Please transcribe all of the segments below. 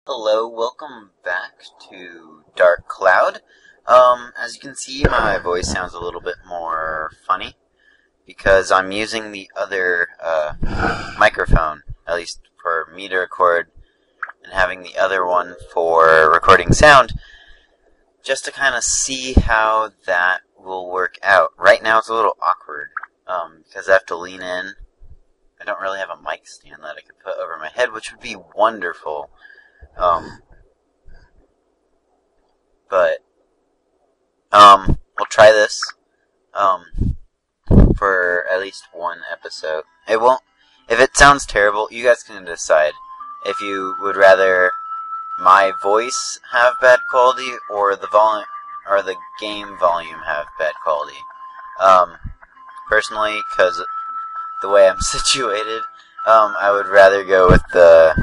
Hello, welcome back to Dark Cloud. As you can see, my voice sounds a little bit more funny because I'm using the other microphone, at least for me to record, and having the other one for recording sound, just to kind of see how that will work out. Right now it's a little awkward because I have to lean in. I don't really have a mic stand that I could put over my head, which would be wonderful. We'll try this, for at least one episode. It won't, if it sounds terrible, you guys can decide if you would rather my voice have bad quality or the game volume have bad quality. Personally, because the way I'm situated, I would rather go with the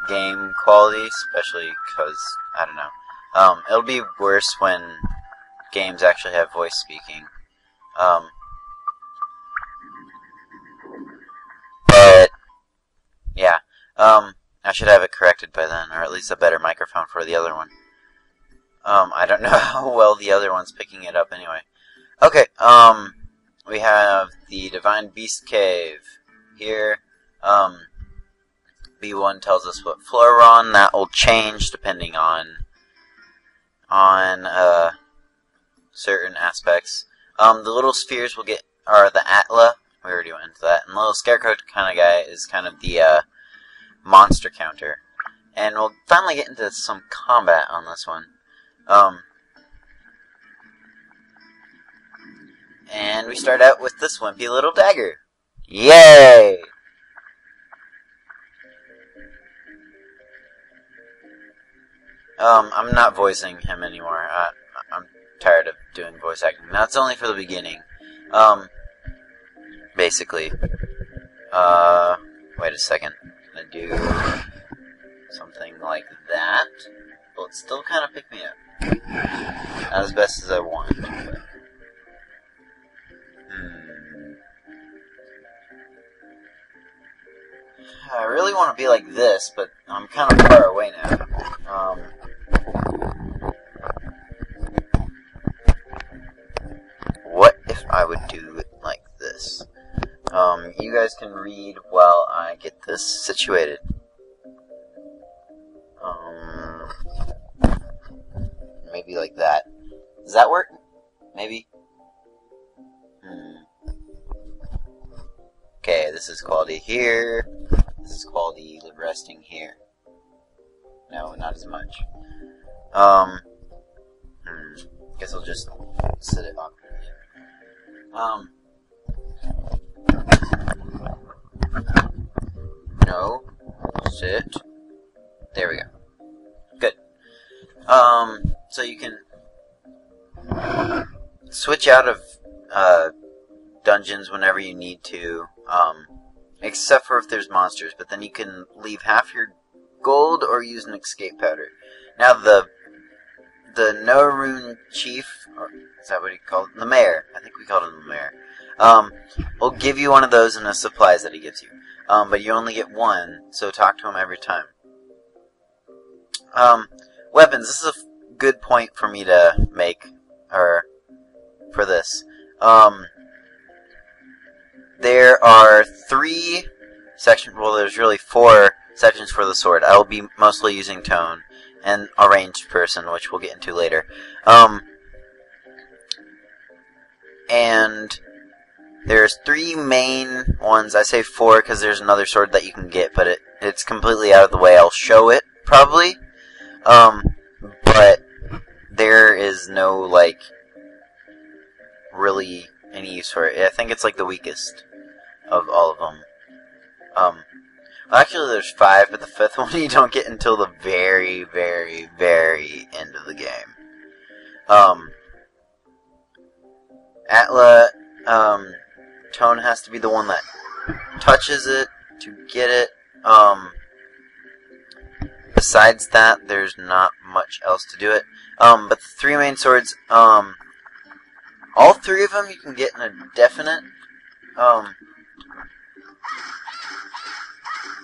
game quality, especially because, I don't know, it'll be worse when games actually have voice speaking, but, yeah, I should have it corrected by then, or at least a better microphone for the other one. I don't know how well the other one's picking it up anyway. Okay, we have the Divine Beast Cave here. B1 tells us what floor we're on. That will change depending on certain aspects. The little spheres will are the Atla. We already went into that. And the little scarecrow kind of guy is kind of the monster counter. And we'll finally get into some combat on this one. And we start out with this wimpy little dagger. Yay! I'm not voicing him anymore. I'm tired of doing voice acting. That's only for the beginning. Basically. Wait a second. I'm gonna do something like that. Well, it still kind of picked me up. Not as best as I want. But I really want to be like this, but I'm kind of far away now. What if I would do it like this? You guys can read while I get this situated. Maybe like that. Does that work? Maybe? Okay, this is quality here. This is quality resting here. No, not as much. Guess I'll just sit it awkwardly. No. Sit. There we go. Good. So you can switch out of, dungeons whenever you need to, except for if there's monsters, but then you can leave half your gold or use an escape powder. Now the Norune chief, or is that what he called it? The mayor. I think we called him the mayor. Will give you one of those in the supplies that he gives you. But you only get one, so talk to him every time. Weapons. This is a good point for me to make, or for this. There are 3 sections, well there's really 4 sections for the sword. I will be mostly using tone and a ranged person, which we'll get into later. And there's 3 main ones. I say 4 because there's another sword that you can get, but it's completely out of the way. I'll show it, probably. But there is no, like, really any use for it. I think it's like the weakest of all of them. Well, actually there's 5, but the 5th one you don't get until the very, very, very end of the game. Atla, Tone has to be the one that touches it to get it. Besides that, there's not much else to do it. But the 3 main swords, all 3 of them you can get in a definite,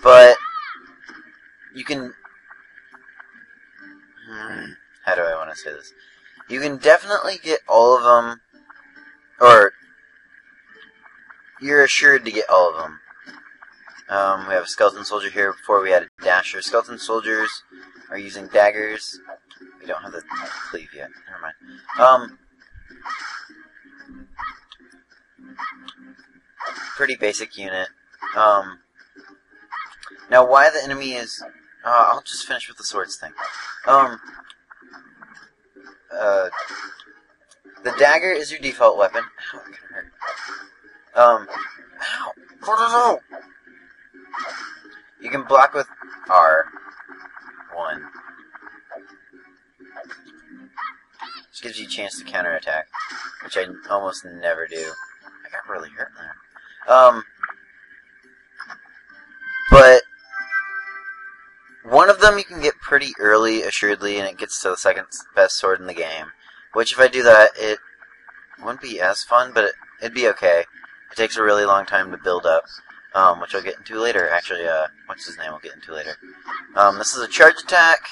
But you can... How do I want to say this? You can definitely get all of them, or you're assured to get all of them. We have a skeleton soldier here. Before we had a dasher. Skeleton soldiers are using daggers. We don't have the cleave yet. Never mind. Pretty basic unit. Now, why the enemy is... I'll just finish with the swords thing. The dagger is your default weapon. Ow, it kinda hurt. Ow! Cortisol! You can block with R1. Which gives you a chance to counterattack, which I almost never do. I got really hurt there. But one of them you can get pretty early, assuredly, and it gets to the second best sword in the game. Which, if I do that, it wouldn't be as fun, but it'd be okay. It takes a really long time to build up, which I'll get into later. Actually, what's his name we'll get into later. This is a charge attack,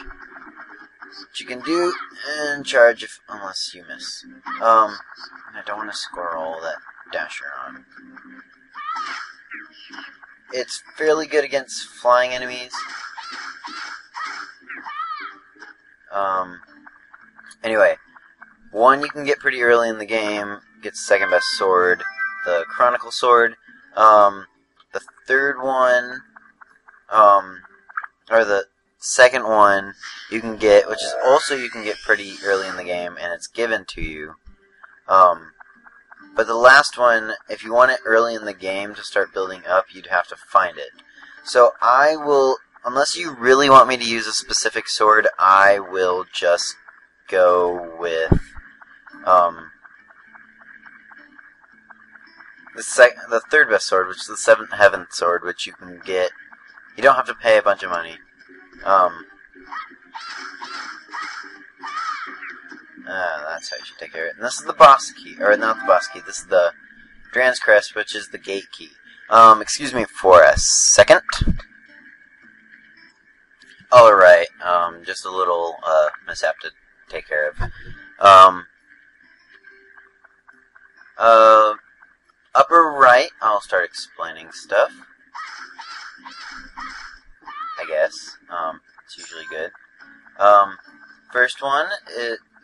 which you can do, and charge unless you miss. I don't want to score all that dasher on. It's fairly good against flying enemies. Anyway, one you can get pretty early in the game, gets the second best sword, the Chronicle Sword. The third one, or the second one you can get, which is also you can get pretty early in the game, and it's given to you. But the last one, if you want it early in the game to start building up, you'd have to find it. So I will, unless you really want me to use a specific sword, I will just go with the third best sword, which is the Seventh Heaven sword, which you can get. You don't have to pay a bunch of money. That's how you should take care of it. And this is the boss key, or not the boss key. This is the Dran's Crest, which is the gate key. Excuse me for a second. Alright, just a little mishap to take care of. Upper right, I'll start explaining stuff. I guess. It's usually good. First one,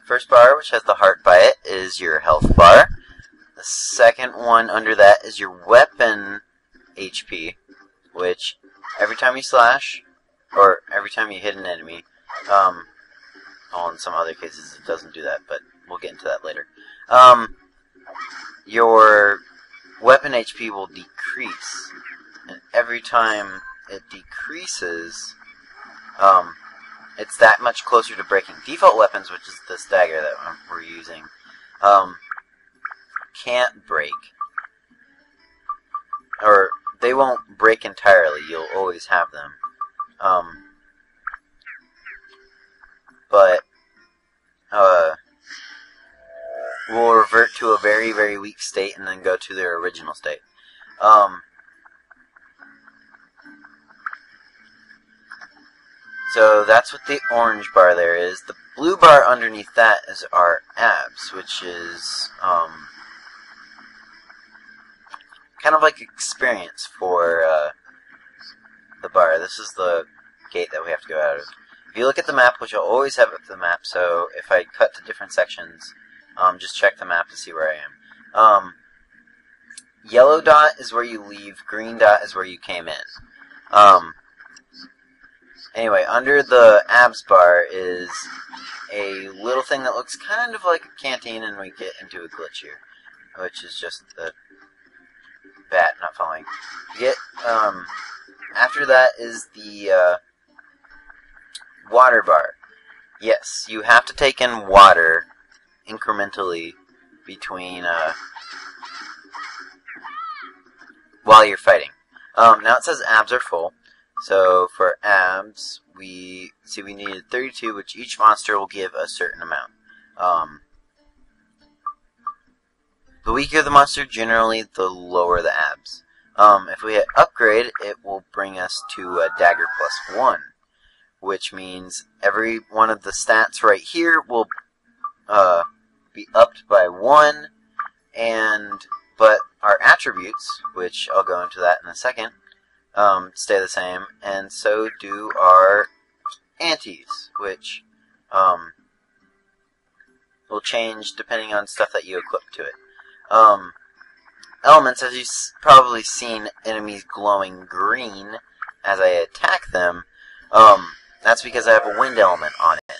first bar, which has the heart by it, is your health bar. The second one under that is your weapon HP, which every time you slash, or every time you hit an enemy, well, in some other cases it doesn't do that, but we'll get into that later. Your weapon HP will decrease, and every time it decreases, it's that much closer to breaking. Default weapons, which is this dagger that we're using, can't break. Or, they won't break entirely, you'll always have them. But, will revert to a very, very weak state and then go to their original state. So that's what the orange bar there is. The blue bar underneath that is our abs, which is kind of like experience for the bar. This is the gate that we have to go out of. If you look at the map, which I'll always have at the map, so if I cut to different sections, just check the map to see where I am. Yellow dot is where you leave, green dot is where you came in. Anyway, under the abs bar is a little thing that looks kind of like a canteen, and we get into a glitch here, which is just the bat not following. After that is the water bar. Yes, you have to take in water incrementally between while you're fighting. Now it says abs are full. So for abs, we needed 32, which each monster will give a certain amount. The weaker the monster, generally, the lower the abs. If we hit upgrade, it will bring us to a dagger +1, which means every one of the stats right here will be upped by 1, but our attributes, which I'll go into that in a second, stay the same, and so do our antis, which will change depending on stuff that you equip to it. Elements, as you've probably seen enemies glowing green as I attack them, that's because I have a wind element on it.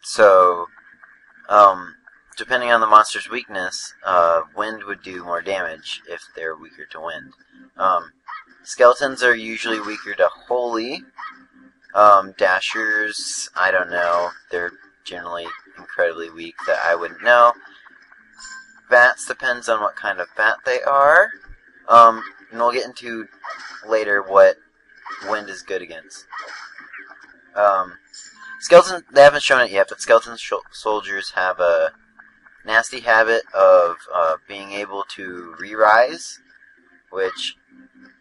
So, depending on the monster's weakness, wind would do more damage if they're weaker to wind. Skeletons are usually weaker to holy. Dashers, I don't know. They're generally incredibly weak that I wouldn't know. Bats depends on what kind of bat they are. And we'll get into later what wind is good against. Skeleton, they haven't shown it yet, but skeleton soldiers have a nasty habit of being able to re-rise, which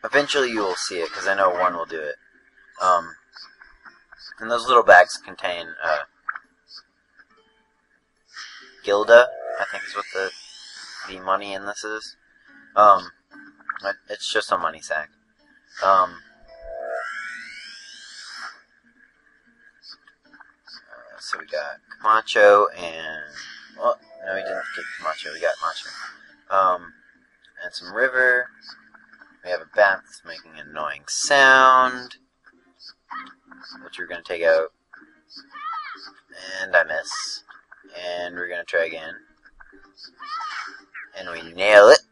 eventually you will see it, because I know one will do it. And those little bags contain Gilda, I think is what the money in this is. It's just a money sack. So we got Camacho and... Well, no, we didn't get Camacho. We got Macho. And some river. We have a bat that's making an annoying sound, which we're going to take out. And I miss. And we're going to try again. And we nail it.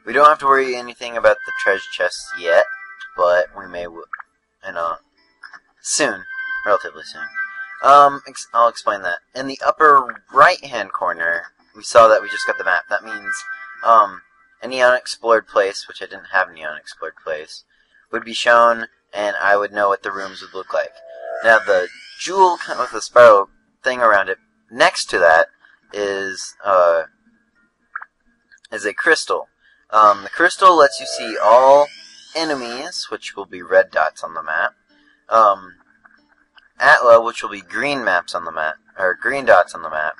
We don't have to worry anything about the treasure chests yet, but we may, soon, relatively soon. I'll explain that. In the upper right-hand corner, we saw that we just got the map. That means, any unexplored place, which I didn't have any unexplored place, would be shown, and I would know what the rooms would look like. Now, the jewel with the spiral thing around it, next to that, is a crystal. The crystal lets you see all enemies, which will be red dots on the map. Atla, which will be green maps on the map, or green dots on the map.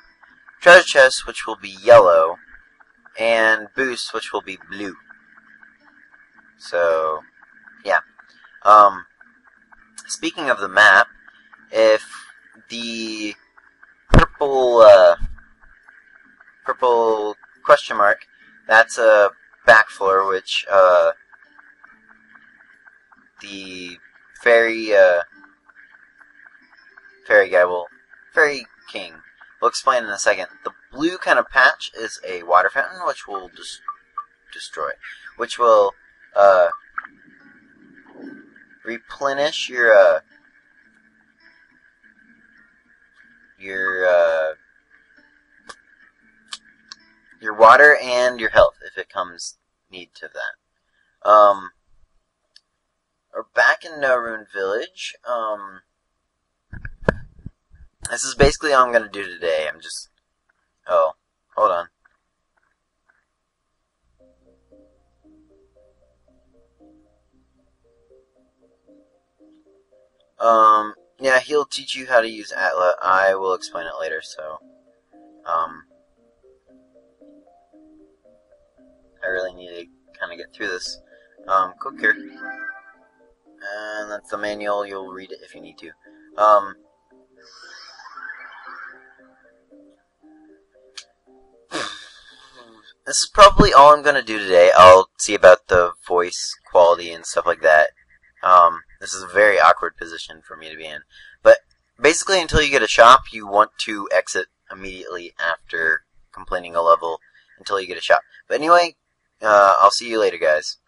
Treasure chests, which will be yellow, and boosts, which will be blue. So, yeah. Speaking of the map, if the purple question mark, that's a back floor, which, the fairy fairy king will explain in a second. The blue kind of patch is a water fountain, which will destroy, which will, replenish your water and your health if it comes need to that. We're back in Norune village. This is basically all I'm gonna do today. Oh, hold on. Yeah, he'll teach you how to use Atla. I will explain it later, so, I really need to kind of get through this. Click here. And that's the manual. You'll read it if you need to. This is probably all I'm going to do today. I'll see about the voice quality and stuff like that. This is a very awkward position for me to be in. But basically, until you get a shop, you want to exit immediately after completing a level until you get a shop. But anyway, I'll see you later, guys.